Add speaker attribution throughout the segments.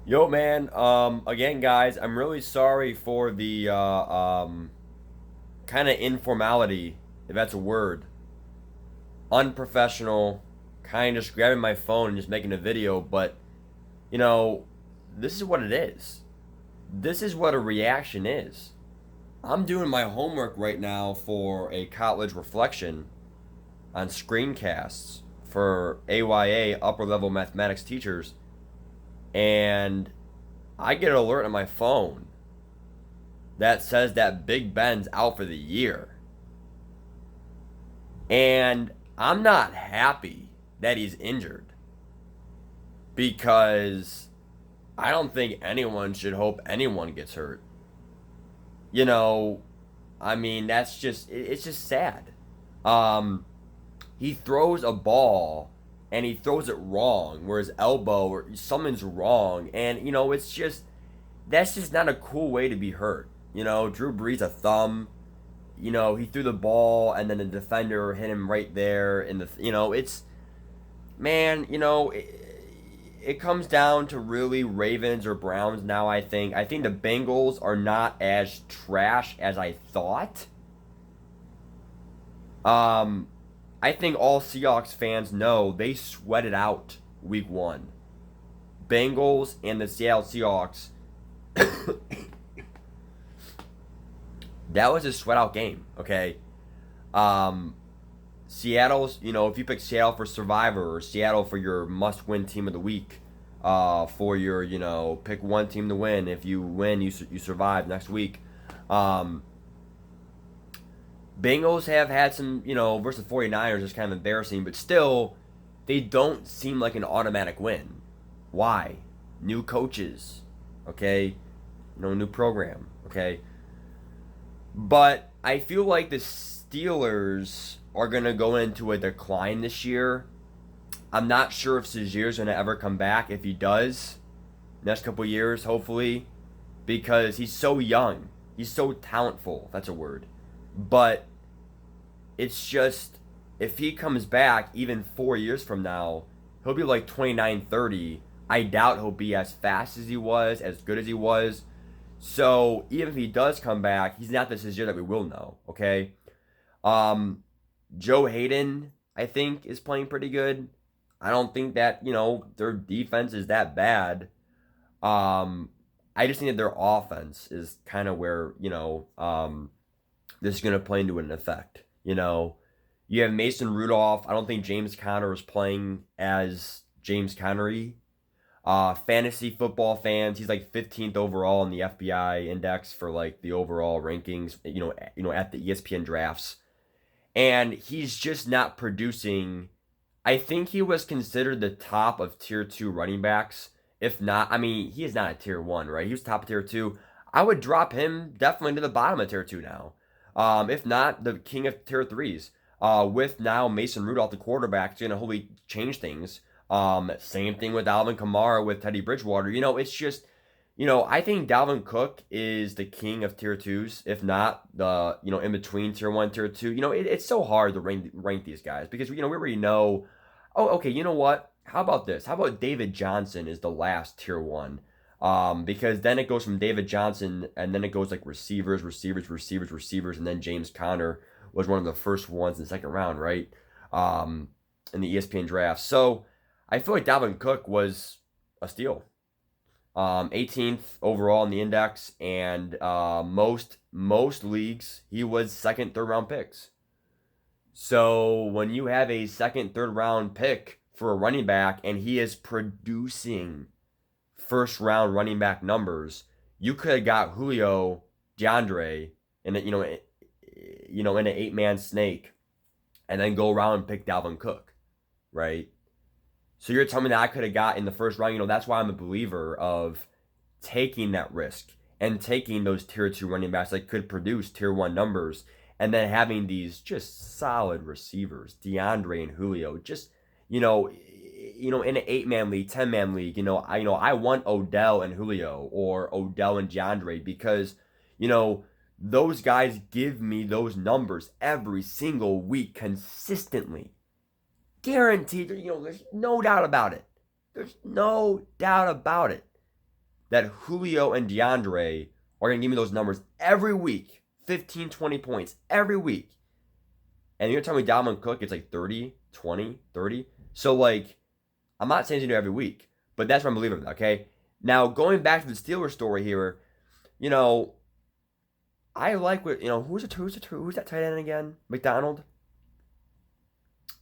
Speaker 1: Yo, man. Again, guys, I'm really sorry for the kind of informality, if that's a word, unprofessional, kind of just grabbing my phone and just making a video. But you know, this is what it is. This is what a reaction is. I'm doing my homework right now for a college reflection on screencasts for AYA upper level mathematics teachers, and I get an alert on my phone that says that Big Ben's out for the year. And I'm not happy that he's injured because I don't think anyone should hope anyone gets hurt. You know, I mean, it's just sad. Um, he throws a ball and he throws it wrong where his elbow or something's wrong. And, that's just not a cool way to be hurt. Drew Brees, a thumb. He threw the ball and then the defender hit him right there in the it's man, it comes down to really Ravens or Browns now. I think the Bengals are not as trash as I thought. um I think all Seahawks fans know they sweated out week 1. Bengals and the Seattle Seahawks, that was a sweat out game, okay? um Seattle's, if you pick Seattle for Survivor or Seattle for your must win team of the week, for your, pick one team to win. If you win, you survive next week. Um, Bengals have had some, versus the 49ers is kind of embarrassing, but still, they don't seem like an automatic win. Why? New coaches, okay? New program, okay? But I feel like the Steelers are going to go into a decline this year. I'm not sure if Sagir's going to ever come back. If he does, next couple years, hopefully, because he's so young. He's so talentful, if that's a word. But it's just, if he comes back even 4 years from now, he'll be like 29, 30. I doubt he'll be as fast as he was, as good as he was. So even if he does come back, he's not the Sagier that we will know, okay? Um, Joe Hayden, I think, is playing pretty good. I don't think that, their defense is that bad. Um, I just think that their offense is kind of where, this is going to play into an effect. You have Mason Rudolph. I don't think James Conner is playing as James Connery. Fantasy football fans, he's like 15th overall in the FBI index for like the overall rankings, at the ESPN drafts. And he's just not producing. I think he was considered the top of tier 2 running backs. If not, I mean, he is not a tier 1, right? He was top of tier 2. I would drop him definitely to the bottom of tier 2 now. If not, the king of tier 3s. With now Mason Rudolph, the quarterback, it's going to wholly change things. Same thing with Alvin Kamara with Teddy Bridgewater. It's just, I think Dalvin Cook is the king of tier 2s, if not the, in between tier 1, tier 2. It's so hard to rank these guys because, we already know. Oh, okay, you know what? How about this? How about David Johnson is the last tier 1? Because then it goes from David Johnson and then it goes like receivers, receivers, receivers, receivers, and then James Conner was one of the first ones in the second round, right? In the ESPN draft. So I feel like Dalvin Cook was a steal. 18th overall in the index, and most leagues he was second, third round picks. So when you have a second, third round pick for a running back and he is producing first round running back numbers, you could have got Julio, DeAndre, in a, in an 8-man snake, and then go around and pick Dalvin Cook, right? So you're telling me that I could have got in the first round. That's why I'm a believer of taking that risk and taking those tier 2 running backs that could produce tier 1 numbers, and then having these just solid receivers, DeAndre and Julio, just in an 8-man league, 10-man league, I want Odell and Julio or Odell and DeAndre because those guys give me those numbers every single week consistently. Guaranteed, there's no doubt about it. There's no doubt about it. that Julio and DeAndre are going to give me those numbers every week. 15, 20 points every week. And you're telling me Dalvin Cook gets like 30, 20, 30? So, like, I'm not saying he's going to do every week, but that's what I'm believing in, okay? Now, going back to the Steelers story here, you know, I like what, you know, who's that tight end again? McDonald?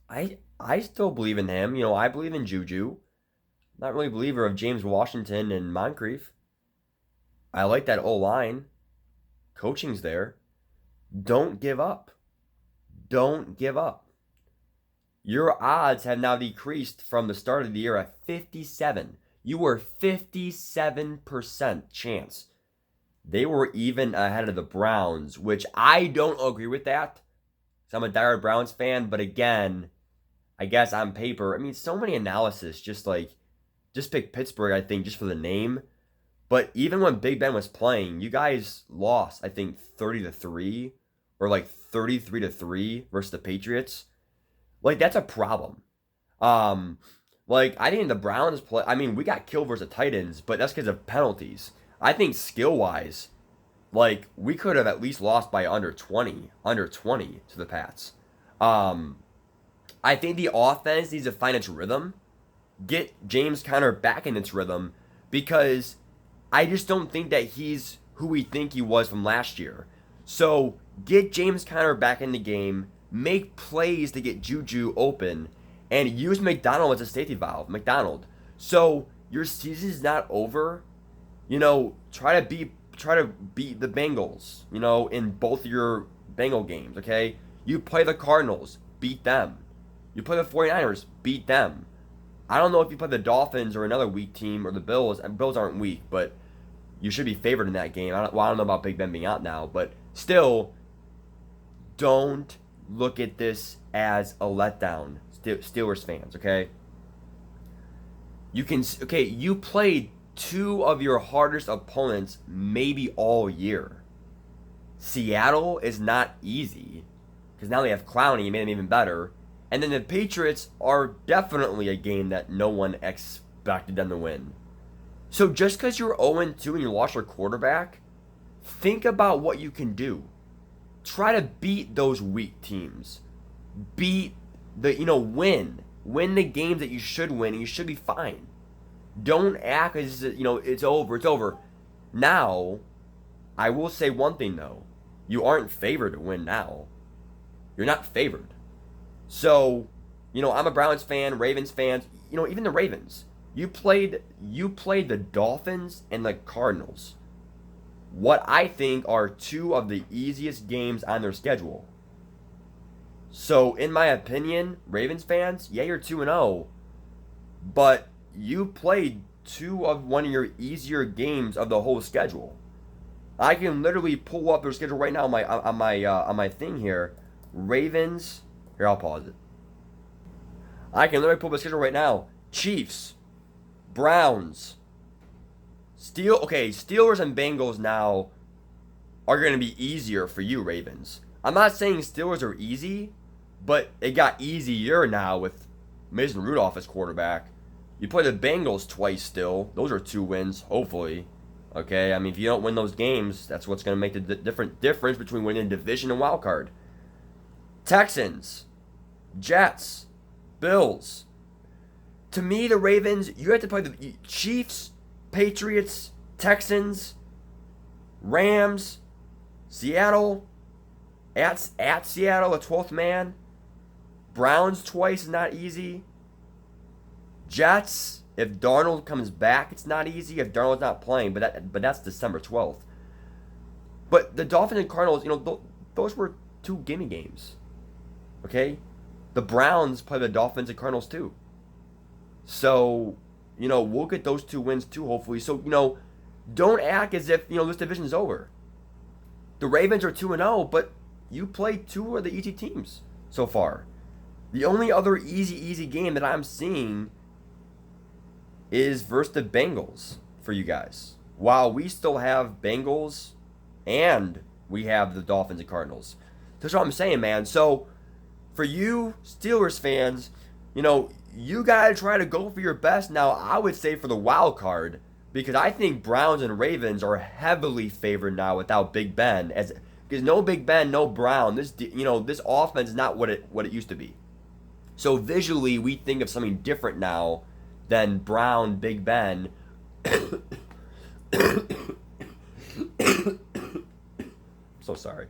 Speaker 1: I still believe in him. You know, I believe in Juju. Not really a believer of James Washington and Moncrief. I like that O-line. Coaching's there. Don't give up. Don't give up. Your odds have now decreased from the start of the year at 57. You were 57% chance. They were even ahead of the Browns, which I don't agree with that. So I'm a diehard Browns fan, but again, I guess on paper, I mean, so many analysis, just pick Pittsburgh, I think, just for the name. But even when Big Ben was playing, you guys lost, I think, 30-3 or like 33-3 versus the Patriots. Like, that's a problem. Like, I think the Browns play, I mean, we got killed versus the Titans, but that's because of penalties. I think skill-wise, like, we could have at least lost by under 20 to the Pats. I think the offense needs to find its rhythm. Get James Conner back in its rhythm, because I just don't think that he's who we think he was from last year. So get James Conner back in the game, make plays to get Juju open, and use McDonald as a safety valve. So your season's not over. You know, try to beat the Bengals, you know, in both your Bengal games, okay? You play the Cardinals, beat them. You play the 49ers, beat them. I don't know if you play the Dolphins or another weak team or the Bills. And Bills aren't weak, but you should be favored in that game. I don't know about Big Ben being out now, but still, don't look at this as a letdown, Steelers fans, okay? You played two of your hardest opponents maybe all year. Seattle is not easy, because now they have Clowney, made them even better. And then the Patriots are definitely a game that no one expected them to win. So just because you're 0-2 and you lost your quarterback, think about what you can do. Try to beat those weak teams. Win. Win the games that you should win, and you should be fine. Don't act as, it's over. Now, I will say one thing, though. You aren't favored to win now. You're not favored. So, I'm a Browns fan, Ravens fans, even the Ravens. You played the Dolphins and the Cardinals. What I think are two of the easiest games on their schedule. So, in my opinion, Ravens fans, yeah, you're 2-0, but you played one of your easier games of the whole schedule. I can literally pull up their schedule right now on my thing here. Ravens. Here, I'll pause it. I can literally pull up the schedule right now. Chiefs, Browns, Steelers and Bengals now are going to be easier for you, Ravens. I'm not saying Steelers are easy, but it got easier now with Mason Rudolph as quarterback. You play the Bengals twice still. Those are 2 wins, hopefully. Okay, I mean, if you don't win those games, that's what's going to make the difference between winning division and wild card. Texans, Jets, Bills. To me, the Ravens, you have to play the Chiefs, Patriots, Texans, Rams, Seattle, at Seattle, a 12th man. Browns twice is not easy. Jets, if Darnold comes back, it's not easy. If Darnold's not playing, but that's December 12th. But the Dolphins and Cardinals, those were 2 gimme games. Okay? The Browns play the Dolphins and Cardinals too. So, we'll get those 2 wins too, hopefully. So, don't act as if, this division's over. The Ravens are 2-0, but you played 2 of the easy teams so far. The only other easy game that I'm seeing is versus the Bengals for you guys. While we still have Bengals and we have the Dolphins and Cardinals. That's what I'm saying, man. So, for you Steelers fans, you got to try to go for your best. Now, I would say for the wild card, Because I think Browns and Ravens are heavily favored now without Big Ben, as because no Big Ben, no Brown. This offense is not what it used to be. So visually, we think of something different now than Brown, Big Ben. So sorry,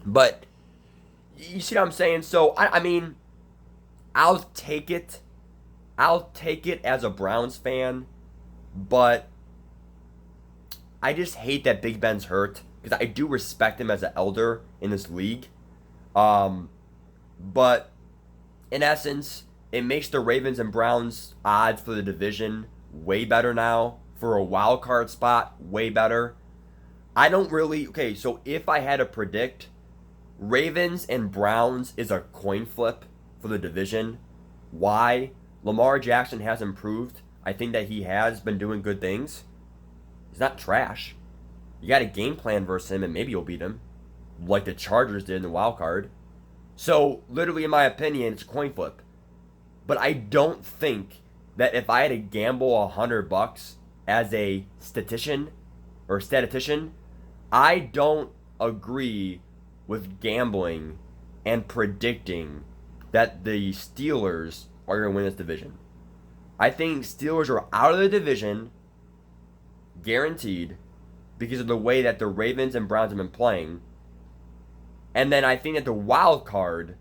Speaker 1: but you see what I'm saying? So I mean, I'll take it. I'll take it as a Browns fan, but I just hate that Big Ben's hurt because I do respect him as an elder in this league. But in essence, it makes the Ravens and Browns odds for the division way better now. For a wild card spot, way better. I don't really... Okay, so if I had to predict, Ravens and Browns is a coin flip for the division. Why? Lamar Jackson has improved. I think that he has been doing good things. He's not trash. You got a game plan versus him, and maybe you'll beat him, like the Chargers did in the wild card. So, literally, in my opinion, it's a coin flip. But I don't think that if I had to gamble $100 as a statistician, I don't agree with gambling and predicting that the Steelers are going to win this division. I think Steelers are out of the division, guaranteed, because of the way that the Ravens and Browns have been playing. And then I think that the wild card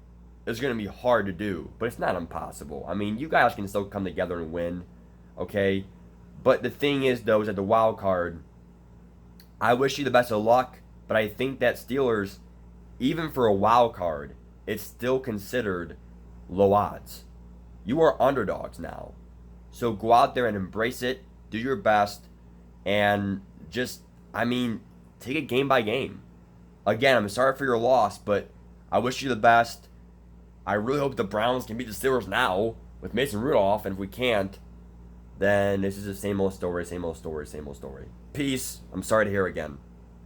Speaker 1: is going to be hard to do, but it's not impossible. I mean, you guys can still come together and win, okay? But the thing is, though, is that the wild card, I wish you the best of luck, but I think that Steelers, even for a wild card, it's still considered low odds. You are underdogs now. So go out there and embrace it, do your best, and just, I mean, take it game by game. Again, I'm sorry for your loss, but I wish you the best. I really hope the Browns can beat the Steelers now with Mason Rudolph, and if we can't, then this is the same old story, same old story, same old story. Peace. I'm sorry to hear again.